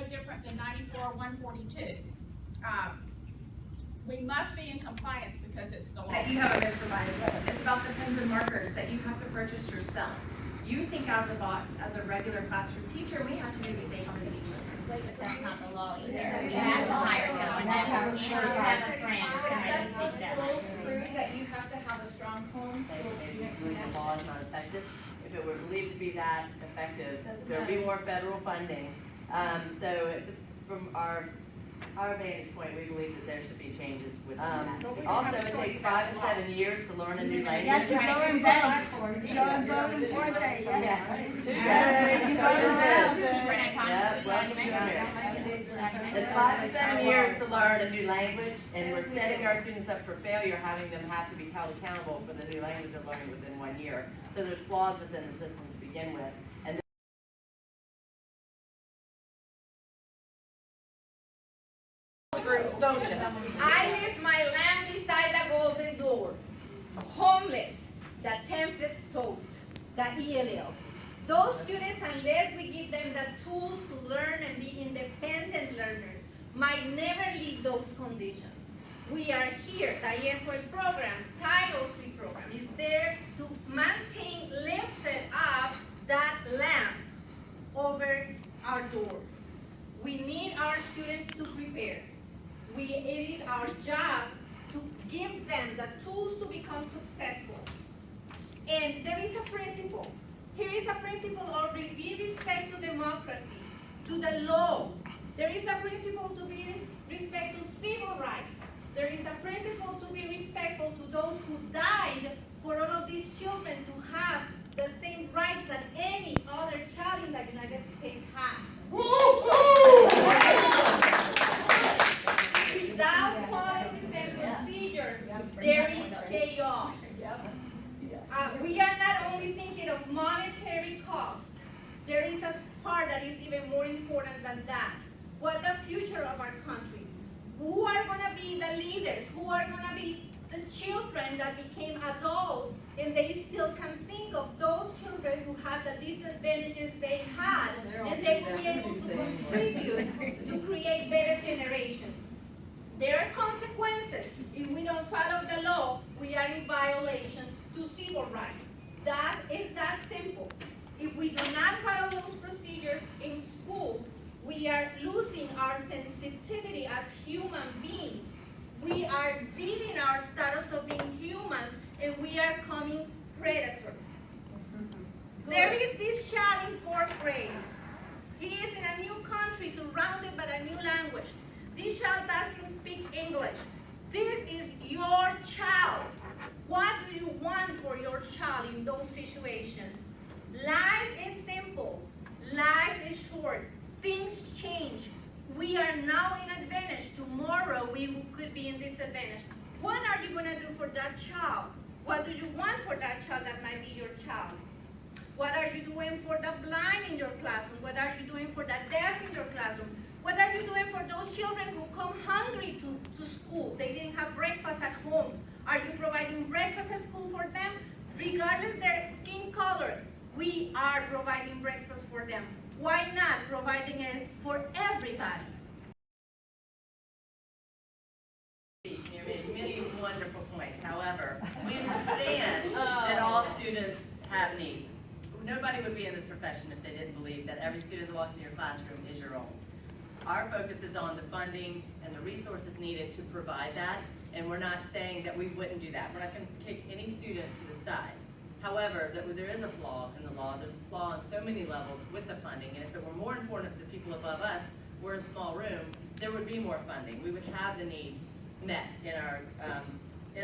no different than 94-142. We must be in compliance because it's the law. That you haven't been provided with. It's about the pens and markers that you have to purchase yourself. You think out of the box as a regular classroom teacher, we have to do the same combination with them. But that's not the law either. You have to hire someone, you have a grant, Successful schools prove that you have to have a strong homeschool student The connection. law is not effective. If it were believed to be that effective, there would be more federal funding. So from our vantage point, we believe that there should be changes with that. Also, it takes 5 to 7 years to learn a new language. That's right. Go and vote. Go and vote on Tuesday, yes. Tuesday. Renee Yeah, welcome to America. It's 5 to 7 years to learn a new language, and we're setting our students up for failure, having them have to be held accountable for the new language they're learning within 1 year. So there's flaws within the system to begin with. And groups, don't you? I leave my lamb beside the golden door, homeless, the tempest toast, the ELL. Those students, unless we give them the tools to learn and be independent learners, might never leave those conditions. We are here, the ESOL program, Title III program, is there to maintain, lifted up that lamp over our doors. We need our students to prepare. It is our job to give them the tools to become successful. And there is a principle. Here is a principle of be respect to democracy, to the law. There is a principle to be respect to civil rights. There is a principle to be respectful to those who died for all of these children to have the same rights that any other child in the United States has. Without policies and procedures, there is chaos. We are not only thinking of monetary cost. There is a part that is even more important than that. What the future of our country? Who are going to be the leaders? Who are going to be the children that became adults and they still can think of those children who had the disadvantages they had and they will be able to contribute to create better generations. There are consequences. If we don't follow the law, we are in violation to civil rights. That is that simple. If we do not follow those procedures in schools, we are losing our sensitivity as human beings. We are leaving our status of being humans and we are becoming predators. There is this child in 4th grade. He is in a new country surrounded by a new language. This child doesn't speak English. This is your child. What do you want for your child in those situations? Life is simple. Life is short. Things change. We are now in advantage. Tomorrow we could be in disadvantage. What are you going to do for that child? What do you want for that child that might be your child? What are you doing for the blind in your classroom? What are you doing for the deaf in your classroom? What are you doing for those children who come hungry to school? They didn't have breakfast at home. Are you providing breakfast at school for them? Regardless their skin color, we are providing breakfast for them. Why not providing it for everybody? You made many wonderful points. However, we understand that all students have needs. Nobody would be in this profession if they didn't believe that every student that walks in your classroom is your own. Our focus is on the funding and the resources needed to provide that, and we're not saying that we wouldn't do that. We're not going to kick any student to the side. However, there is a flaw in the law. There's a flaw on so many levels with the funding, and if it were more important to the people above us, we're a small room, there would be more funding. We would have the needs met in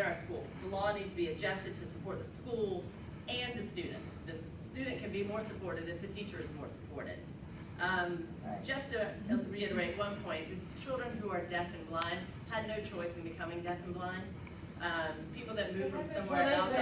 our school. The law needs to be adjusted to support the school and the student. The student can be more supported if the teacher is more supported. Just to reiterate one point, the children who are deaf and blind had no choice in becoming deaf and blind. People that move from somewhere else.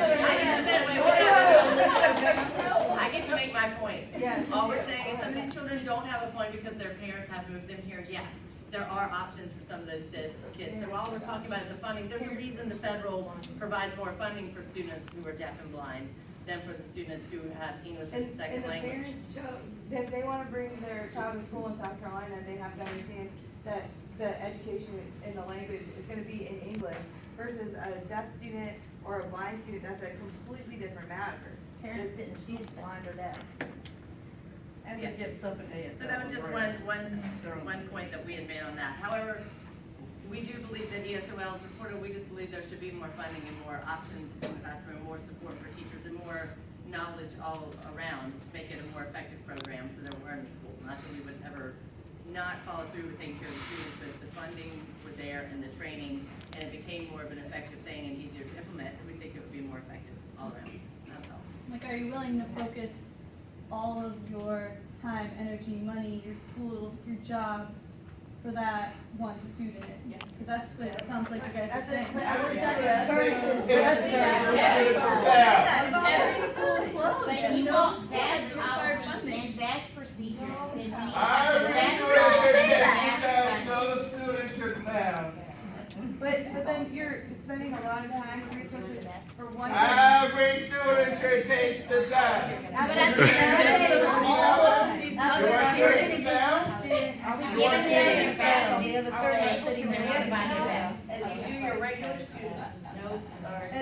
I get to make my point. All we're saying is some of these children don't have a point because their parents have moved them here. Yes, there are options for some of those kids. So while we're talking about the funding, there's a reason the federal provides more funding for students who are deaf and blind. than for the students who have English as a And second the language. parents chose, if they wanna bring their child to school in South Carolina, they have to understand that the education in the language is gonna be in English versus a deaf student or a blind student, that's a completely different matter. Parents didn't choose blind or deaf. And they get stuff in their. So that was just one point that we had made on that. However, we do believe that ESOL is important. We just believe there should be more funding and more options in the classroom, more support for teachers, and more knowledge all around to make it a more effective program so that we're in the school. Not that we would ever not follow through with taking care of the students, but if the funding were there and the training, and it became more of an effective thing and easier to implement, we think it would be more effective all around. That's all. Like, are you willing to focus all of your time, energy, money, your school, your job for that one student? Yes. Because that's what it sounds like you guys are saying. Every school closed. But you want best policies and best procedures, and we. No student should fail. But then you're spending a lot of time and resources for one. Every student should take the test. But at the end of the day, all of these You other want students, to fail? are we giving them the other 30